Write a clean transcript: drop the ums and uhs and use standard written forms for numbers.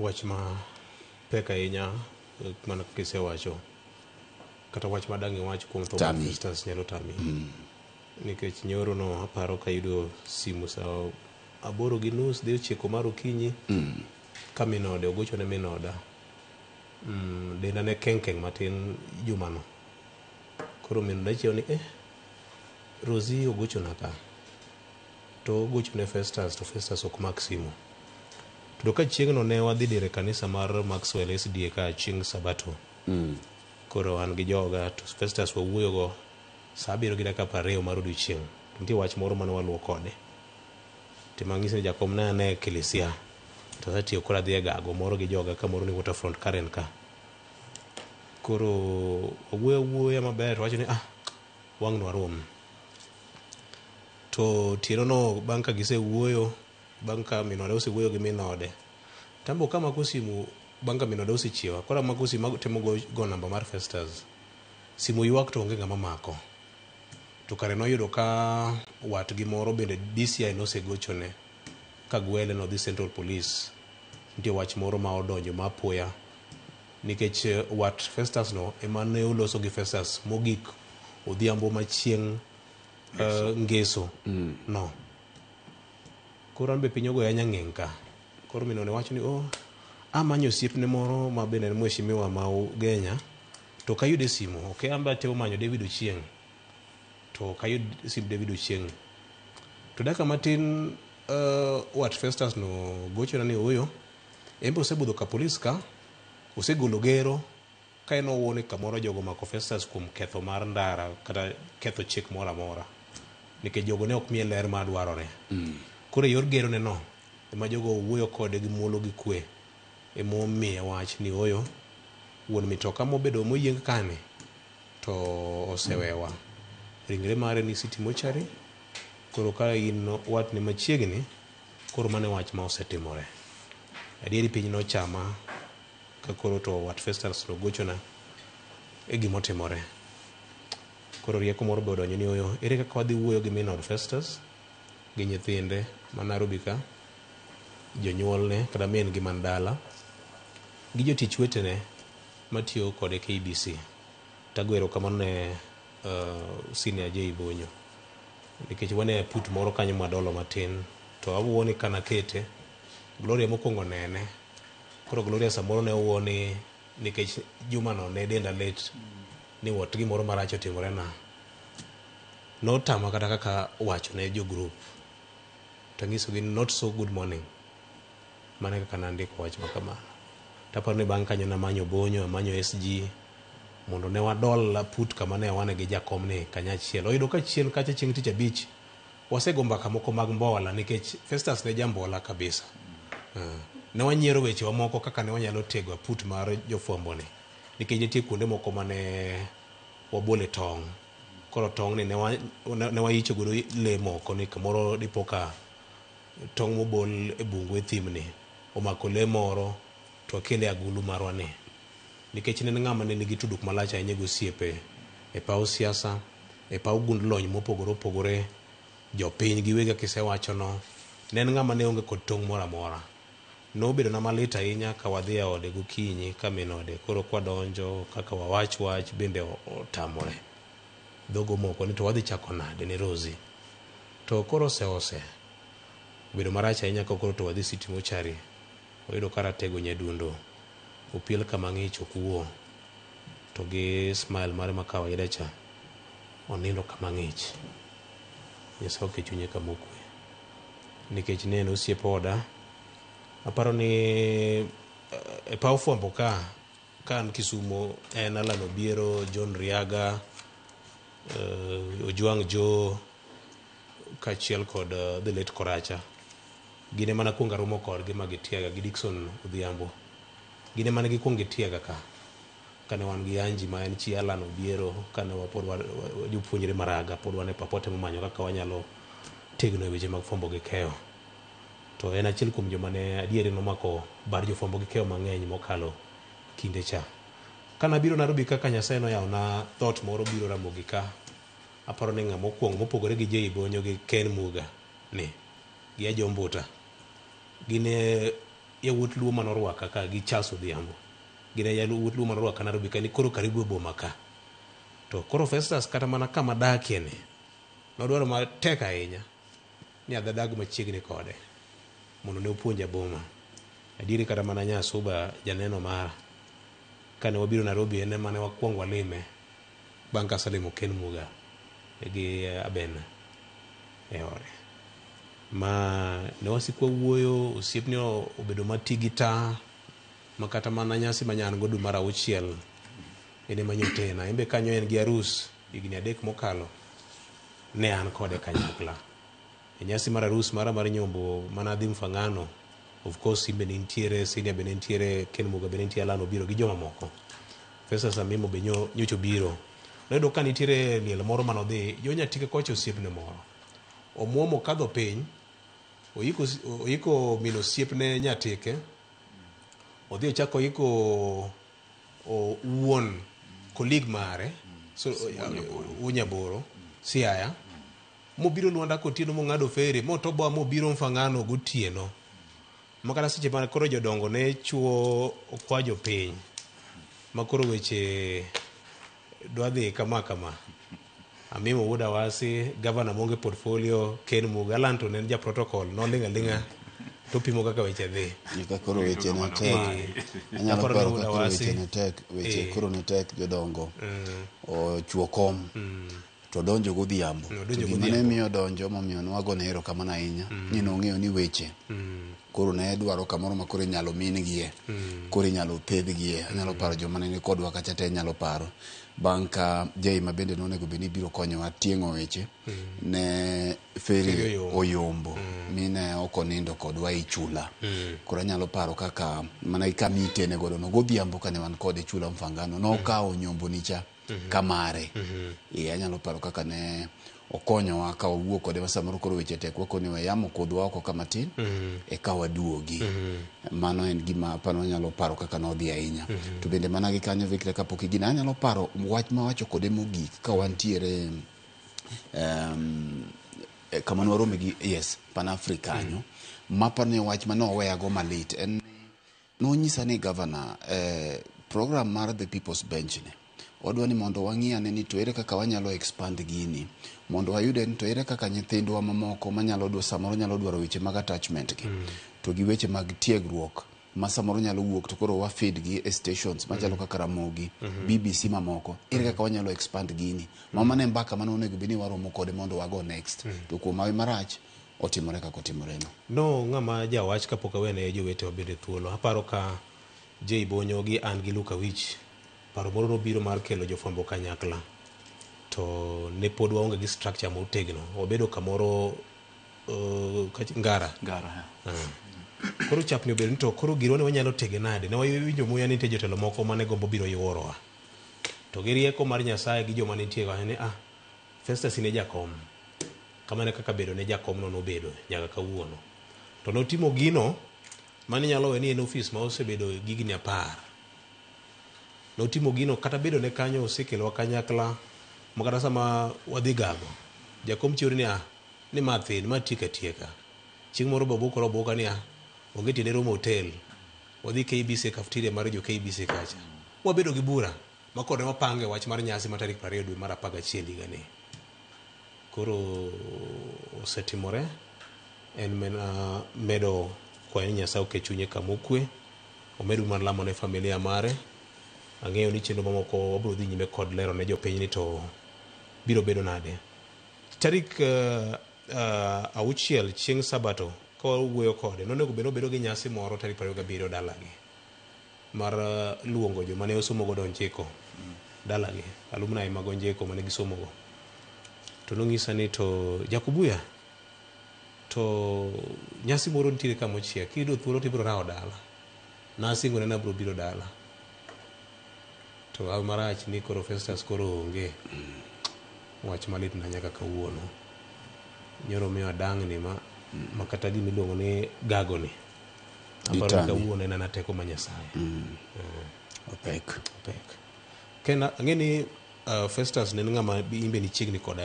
wach ma pek ahinya mana kisewacho kata wach madang' iwach kuom Thomas Festus nyalo tami nikech nyoro no aparo kayudo simu saa 8:30 dhi 9 mar okinyi ka minode ogochone minoda denda ne keng matin jumano koro minoda chiewo ni Rosie ogochona ka to ogochone Festus to Festus ok mak simu to ka chieng'no ne wadhi dire kanisa mar Maxwell SDA ka chieng' Sabato koro an gi joga to Festus wawuoyogo saa 7:20 mar odiochieng' nitie wach moro mane waluwo kode timang'isi ni jakom ne ane Kilisia to satiyo koro adhi e gago moro gi joga ka moro ni Waterfront Karen ka koro owuoya maber to wacho ni wang' warom to tieno no bang' ka gisewuoyo bang' ka minode osewuoyo gi minode tambo kamako simu bang' ka minode osechiewa koro amako simu temo go namba mar Festus simu ywak to onge ng'ama mako to kare noyudo ka watgi moro bende DCI nosegochone ka gwele nodhi Central Police nitie wach moro ma odonjo ma apoya nikech wat Festus no ema ne oloso gi Festus mogik odhiambo ma chieng' ngeso no koro anbe piny ogoya nyang'eng ka koro minone wacho ni amanyo osiepne moro ma bende en mheshimiwa ma Ugenya to kayude simu amba atemo manyo David Ochieng to kayud sim David Ochieng to daka matin wat Festus no gochona ni oyo embe osebudho ka polis ka osegolo gero ka en owuone kamoro jogo mako Festus kuom ketho mar ndara kata ketho chik moro amora nikech jogo ne ok miye ler ma dwarore koro yor gero ne no ema jogo wuoyo kode gi muolo gi kwe emomiye wach ni oyo wuon mitoka mobedo moyieng kane to osewewa ringre mare ni City Mochari koro ka in wat ni machiegni koro mane wach ma osetimore adieri piny no chama ka koro to wat Festus no gochona gimotimore koro rieko moro be odonjo ni oyo ere kaka wadhi wuoyo gi minod Festus gi nyithinde ma Nairobi ka jonyuolne kata min gi mandala gi jotich wetene matiyo kode KBC tagwero kamano ne senior J Bonyo nikech wane put moro kanyo madolo matin to awuoni kana kete Gloria mokwongo nene koro Gloria samoro ne owuoni nikech jumano ne denda let ni wat gimoro marach otimore na notama kata kaka wacho ne jo group tangisogi not so good morning mane kaka nandiko wach makamano taparo ni bang' kanyo namanyo Bonyo amanyo SG mondo ne wadol put kama ne wane gi jakom ni kanyachiel oyudo ka chien kacha chieng' tich abich wasego mbaka moko mag mbola nikech Festus ne jambola kabisa ne wanyiero weche wa moko kaka ne wanyalo tego put mar jofwambo ni nikech nitie kuonde moko mane wabole tong' koro tong' ni ne waicho godo le moko ni kamoro dipoka tong' mobol e bungu e thim ni omako le moro to akele agulu marwa ni nikech ne ng'ama ne nigi tudruok malach ahinya gi osiepe e paw siasa e paw gund lony mopogore opogore jopiny gi wega kisewacho no ne en ng'ama ne onge kod tong' moro amora nobedo na malit ahinya ka wadhi e ode gokinyi ka minode koro kwadonjo kaka wach bende otamore dhogo moko ni to wadhi chako nade ni Rosie to koro ose bedo marach ahinya ka koro to wadhi City Mochari oyudo karatego nyadundo opiel kama ng'ich okuo to gi smile mare ma kawaida cha onindo kama ng'ich Nyasaye oke chunye kama okwe nikech ne en osiep oda aparo ni e paw fwambo ka an Kisumo en Alan Obiero John Riaga Ojwang' Joe kachiel kod the late Koracha gine mana kuonga romo kodgi magitiaga gi Dickson Odhiambo gine mana gikwongi tiaga ka kane wan gi Anji ma en chi Alan Obiero kane wapod jopuonjre Maraga pod wane papote momanyo kaka wanyalo tegno e weche mag fwambo gi keyo to en achiel kuom joma ne adieri nomako bar jofwambo gi keyo mang'eny mokalo kinde cha kana biro Nairobi kaka Nyasaye noyawo na thot moro biro Ramogi ka aparo ni ng'ama mokwongo mopogore gi J Bonyo gi Ken Muga ni gi Ajo Mbuta gine yawuot luo manorwaka ka gi Charles Odhiambo gine yawuot luo manorwaka Nairobi ka ni koro karibu e boma ka to koro Festus kata mana kama dakie ni nodwaro matek ahinya ni adadag machiegni kode mondo ne opuonja boma adieri kata mana Nyasuba janeno mara kane wabiro Nairobi ene mane wakwongo walime bang' ka salimo Ken Muga gi Aben e ore ma ne wasikwa wuoyo osiepni obedo matigita makata mana nyasi manyan go dwe mar 6 ene manyotena embe kanyo en gi arus higni 3 mokalo ne an kode kanyakla e nyasi mar arus mara mar nyombo mana dhi Mfangano of course imbe nitiere Senior be nitiere Ken Muga be nitiere Alan obiro gi joma moko Festus Amimo be nyocho biro noyudo ka nitiere liel moro manodhi yo Nyatike kocha osiepne moro omuomo kadho piny oyiko mino osiepne Nyatike odhi ochako oyiko wuon colleague mare Unyaboro Siaya mobiro Luanda kotieno mong'ado feri motoboa mobiro Mfangano gotieno makata seche ma koro jodongo ne chuo okwa jopiny makoro weche dwadhi kama Amimo Wuod Awasi Governor monge portfolio Ken Muga Alan to ne ja protocol nolinga linga to pimo kaka weche dhi koro weche ne tek anyalo paro kaka weche ne tek weche koro ne tek jodongo o chuo kom to donjo godhiambo gima ne miyo donjo momiyo nwago ne ero kamano ahinya ni nong'eyo ni weche koro ne dwaro kamoro ma koro inyalo mingie koro inyalo thedhgie anyalo paro joma ne kodwa kacha te nyalo paro bang' ka Jay ma bende nonego beni biro konyowa tieng'o weche ne feri oyombo mine okonindo kodwa i chula koro anyalo paro kaka mana ikamite godo no godhiambo kane wan kode chula Mfangano nokawo nyombo nicha kamare anyalo paro kaka ne okonyowa ka wawuok kode samoro koro weche tek wakoniwa yamo kodwa oko kamatin ka waduogi mano en gima pano nyalo paro kaka nodhi ahinya to bende mana gi kanyo Victor kapok igina anyalo paro wach ma wacho kode mogik ka wantiere kama nwarome gi Pan Africanyo mapane wach ma noweya go malit en nonyisa ni governor program mar the People's Bench ne odwa ni mondo wang'iyane ni to ere kaka wanyalo expand gini mondo wayude ni to ere kaka nyithindwa mamoko manyalo dwa samoro nyalo dwaro weche mag attachment gi to gi weche mag tiegruok ma samoro nyalo wuok to koro wa feed gi e stations machalo kaka Ramogi BBC mamoko ere kaka wanyalo expand gini mama ne mbaka mano onego bini waromo kode mondo wago next to kuom mawe marach otimore kaka otimoreno no ng'ama jawach kapok awene jowete obede thuolo aparo ka Jay Bonyo gi an gi Luka Wich paro moro nobiro mar kelo jofwambo kanyakla to ne pod waonge gi structure motegno obedo kamoro ngara koro chapni obedo to koro girone wanyalo tege nade ne wawinjo muya ni nitie jotelo moko mane gombo biro yuorowa to gi rieko mar Nyasaye gi joma nitie ni Festus ne jakom kamane kaka bedo ne jakom no nobedo nyaka kawuono to notimo gino mane nyalo we ni en office ma osebedo gigni 10 notimo gino kata bedo ne kanyo osekelwa kanyakla makata sama wadhi gago jakom chiori ni mathin tieka chieng' moro babokoro boka ni onge tiende romo hotel wadhi KBC cafeteria mar jo KBC kacha wabedo gi bura makode wapange wach mar nyasi ma tarik 20 dwe mar 11 higa ni koro osetimore en medo kwayo Nyasaye oket chunye kamokwe omedo mar lamo ne familia mare ang'eyo ni chenro mamoko wabiro dhi nyime kod lero ne jopiny ni to biro bedo nade tarik 6 chieng' Sabato ka wuoyo kode nonego bedo gi nyasi moro tarik 27 dalagi mar luongo joma ne osomo godo Onjeko dalagi alumni mag Onjeko mane gisomo go to nong'isa ni to Jakubuya to nyasi moro nitiere kamochiek kiyudo thuolo tibiro rawo dala nasingone na biro biro dala to marach ni koro Festus koro onge wach malit na nyaka kawuono nyoro miyo adang' ni makata gima iluongo ni gago ni aparo kawuono en teko ma Nyasaye opek kena ang'eni Festus ne ng'ama imbe ni chiegni koda